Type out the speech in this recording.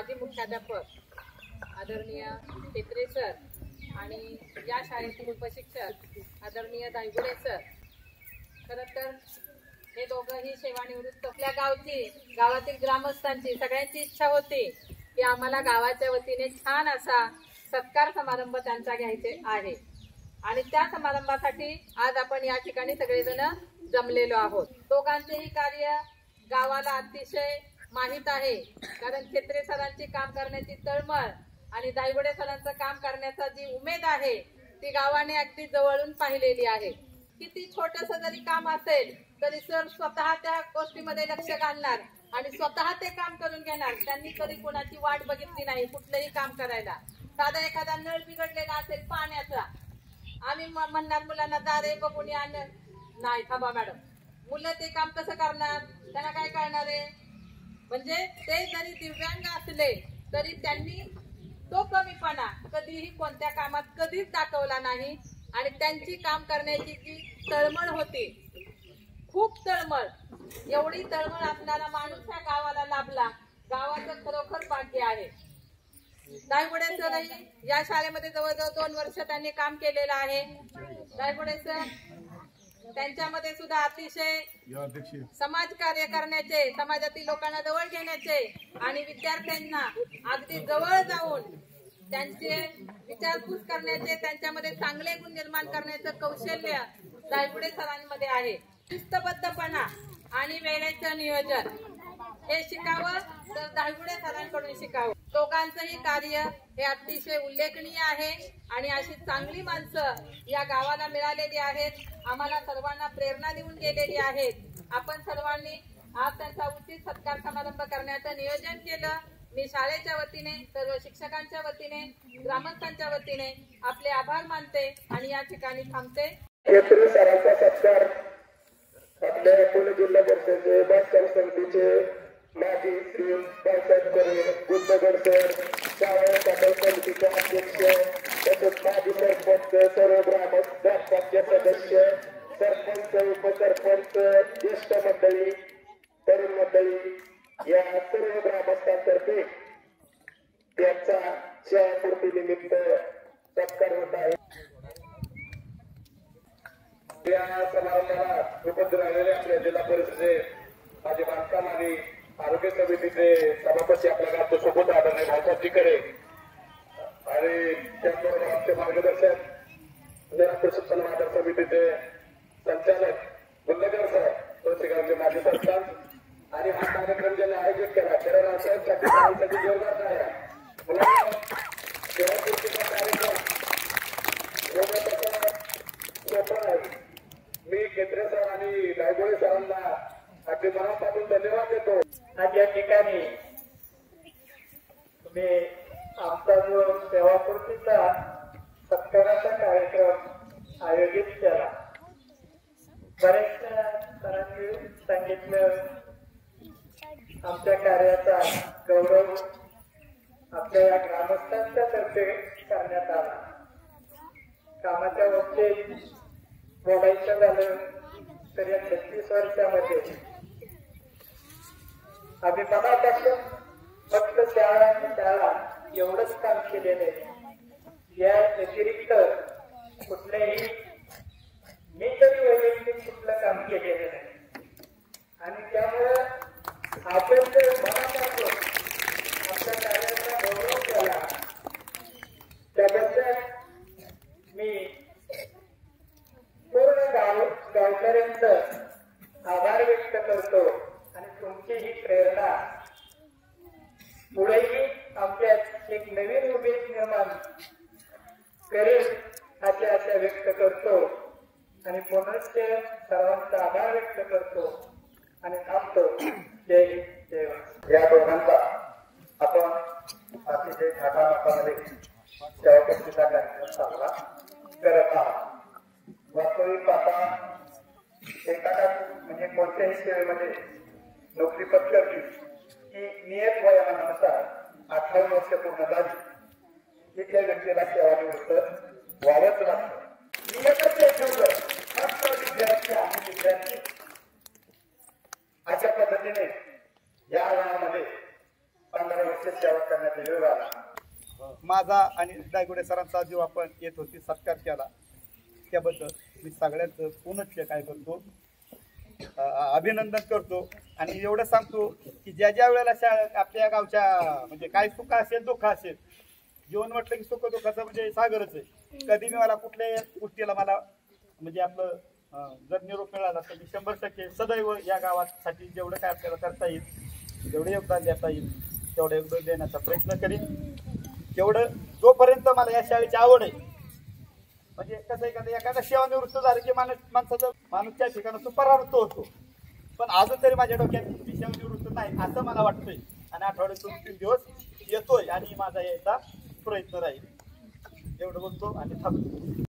माजी मुख्याध्यापक आदरणीय तेत्रे सर आणि या शाळेतील उपशिक्षक आदरणीय दायगुडे सर, खरं तर हे दोघंही सेवानिवृत्त. आपल्या गावातील ग्रामस्थांची सगळ्यांची इच्छा होती की आम्हाला गावाच्या वतीने छान असा सत्कार समारंभ त्यांचा घ्यायचे आहे आणि त्या समारंभासाठी आज आपण या ठिकाणी सगळेजण जमलेलो आहोत. दोघांचेही कार्य गावाला अतिशय माहीत आहे, कारण तेत्रे सरांची काम करण्याची तळमळ आणि दायगुडे सरांचं काम करण्याचा जी उमेद आहे ती गावाने अगदी जवळून पाहिलेली आहे. किती छोटस जरी काम असेल तरी सर स्वतः त्या गोष्टीमध्ये लक्ष घालणार आणि स्वतः ते काम करून घेणार. त्यांनी कधी कोणाची वाट बघितली नाही कुठलंही काम करायला. साधा एखादा नळ बिघडलेला असेल पाण्याचा, आम्ही म्हणणार मुलांना दारे बघून या, नाही थांबा मॅडम, मुलं ते काम कसं करणार, त्यांना काय करणार आहे. म्हणजे ते जरी दिव्यांग असले तरी त्यांनी तो कमीपणा कधीही कोणत्या कामात कधीच दाखवला नाही आणि त्यांची काम करण्याची जी तळमळ होती, खूप तळमळ, एवढी तळमळ असणारा माणूस ह्या गावाला लाभला. गावाचं खरोखर भाग्य आहे. दायगुडे सरही या शाळेमध्ये जवळजवळ 2 वर्ष त्यांनी काम केलेलं आहे. दायगुडे सर त्यांच्यामध्ये सुद्धा अतिशय समाज कार्य करण्याचे, समाजातील लोकांना जवळ घेण्याचे आणि विद्यार्थ्यांना अगदी जवळ जाऊन त्यांचे विचारपूस करण्याचे, त्यांच्यामध्ये चांगले गुण निर्माण करण्याचं कौशल्य दायगुडे सरांमध्ये आहे. शिस्तबद्धपणा आणि वेळेचं नियोजन हे शिकावं तर दायगुडे सरांकडून शिकावं. दोघांचंही कार्य हे अतिशय उल्लेखनीय आहे आणि अशी चांगली माणसं या गावाला मिळालेली आहेत. आम्हाला सर्वांना प्रेरणा देऊन गेलेली आहेत. आपण सर्वांनी आज त्यांचा उचित सत्कार समारंभ करण्याचं नियोजन केलं. मी शाळेच्या वतीने, सर्व शिक्षकांच्या वतीने, ग्रामस्थांच्या वतीने आपले आभार मानते आणि या ठिकाणी थांबते. तेत्रे सरांचा सत्कार आपल्या पुणे जिल्हा परिषदेचे बांधकाम समितीचे माजी श्री बाळासाहेब करे, गुंडगड सर, शाळा बांधकाम समितीचे अध्यक्ष, तसेच माजी सरपंच, सर्व ग्रामपंचायत सदस्य, सरपंच, उपसरपंच, ज्येष्ठ मंडळी, तरुण मंडळी या सर्व ग्रामस्थांतर्फे त्यांचा शिवपूर्तीनिमित्त सत्कार होत आहे. या समारंभाला उपस्थित राहिलेले आपल्या जिल्हा परिषदेचे माजी बांधकाम आणि आरोग्य समितीचे सभापती आपल्या गावचे सोबत आदरणीय भाऊसाहेब टिकरे आणि त्याचबरोबर आमचे मार्गदर्शक जिल्हा प्रशिक्षण आधार समितीचे संचालक गुंडगर सर, तहसीलचे माजी सरपंच आणि हा कार्यक्रम ज्यांनी आयोजित केला त्यासाठी जोरदार झाला. कार्यक्रम सोपा आहे. मी तेत्रे सर आणि दायगुडे सरांना अगदी मनापासून धन्यवाद देतो. आज या ठिकाणी तुम्ही आमचा जो सेवापूर्तीचा सत्काराचा कार्यक्रम आयोजित केला, बऱ्याचशा सरांनी सांगितलं आमच्या कार्याचा गौरव आपल्या या ग्रामस्थांच्या तर्फे करण्यात आला. कामाच्या बाबतीत बोलायचं झालं तर या 36 वर्षामध्ये आम्ही मनापासून फक्त शाळा एवढंच काम केलेलं आहे. या व्यतिरिक्त कुठल्याही मी तरी वैयक्तिक कुठलं काम केलेलं नाही आणि त्यामुळं आपण जर मनापासून आपल्या कार्याचा गौरव केला त्याबद्दल मी पूर्ण गावकऱ्यांचं आभार व्यक्त करतो आणि तुमची ही प्रेरणा पुढेही आपल्यात एक नवीन उमेद निर्माण करेल अशी आशा व्यक्त करतो आणि पुनश्च सर्वांचा आभार व्यक्त करतो आणि थांबतो. जय हिंद, जय भारत. या दोघांचा आपण अतिशय थाटामाटामध्ये सेवापूर्तीचा कार्यक्रम साजरा करत आहात. वास्तविक पाहता एखादा म्हणजे कोणत्याही सेवेमध्ये नोकरी पत्करली की नियत वयामानानुसार 58 वर्ष पूर्ण झाली की त्या व्यक्तीला सेवानिवृत्त व्हावंच लागतं. नियतच ते ठेवलं फक्त विद्यार्थी आणि विद्यार्थी अशा पद्धतीने या वयामध्ये 15 वर्ष सेवा करण्याचा योग आला. माझा आणि दायगुडे सरांचा जो आपण येत होती सत्कार केला त्याबद्दल मी सगळ्यांचं पूर्णच काय करतो, अभिनंदन करतो. आणि एवढं सांगतो की ज्या ज्या वेळेला आपल्या गावच्या म्हणजे काय सुख असेल दुःख असेल, जीवन म्हटलं की सुख दुःखाचं म्हणजे सागरच आहे. कधी मी मला कुठल्याही गोष्टीला मला म्हणजे आपलं जर निरोप मिळाला तर मी 100% सदैव या गावासाठी जेवढं काय आपल्याला करता येईल, जेवढं योगदान देता येईल तेवढं योगदान देण्याचा प्रयत्न करीन. तेवढं जोपर्यंत मला या शाळेची आवड आहे, म्हणजे कसं एखादा सेवानिवृत्त झालं की माणूस त्या ठिकाणी तो परावृत्त होतो. पण अजून तरी माझ्या डोक्यात मी सेवानिवृत्त नाही असं मला वाटतंय. आणि आठवड्यातून 3 दिवस येतोय आणि माझा यायचा प्रयत्न राहील. एवढं बोलतो आणि थांबतो.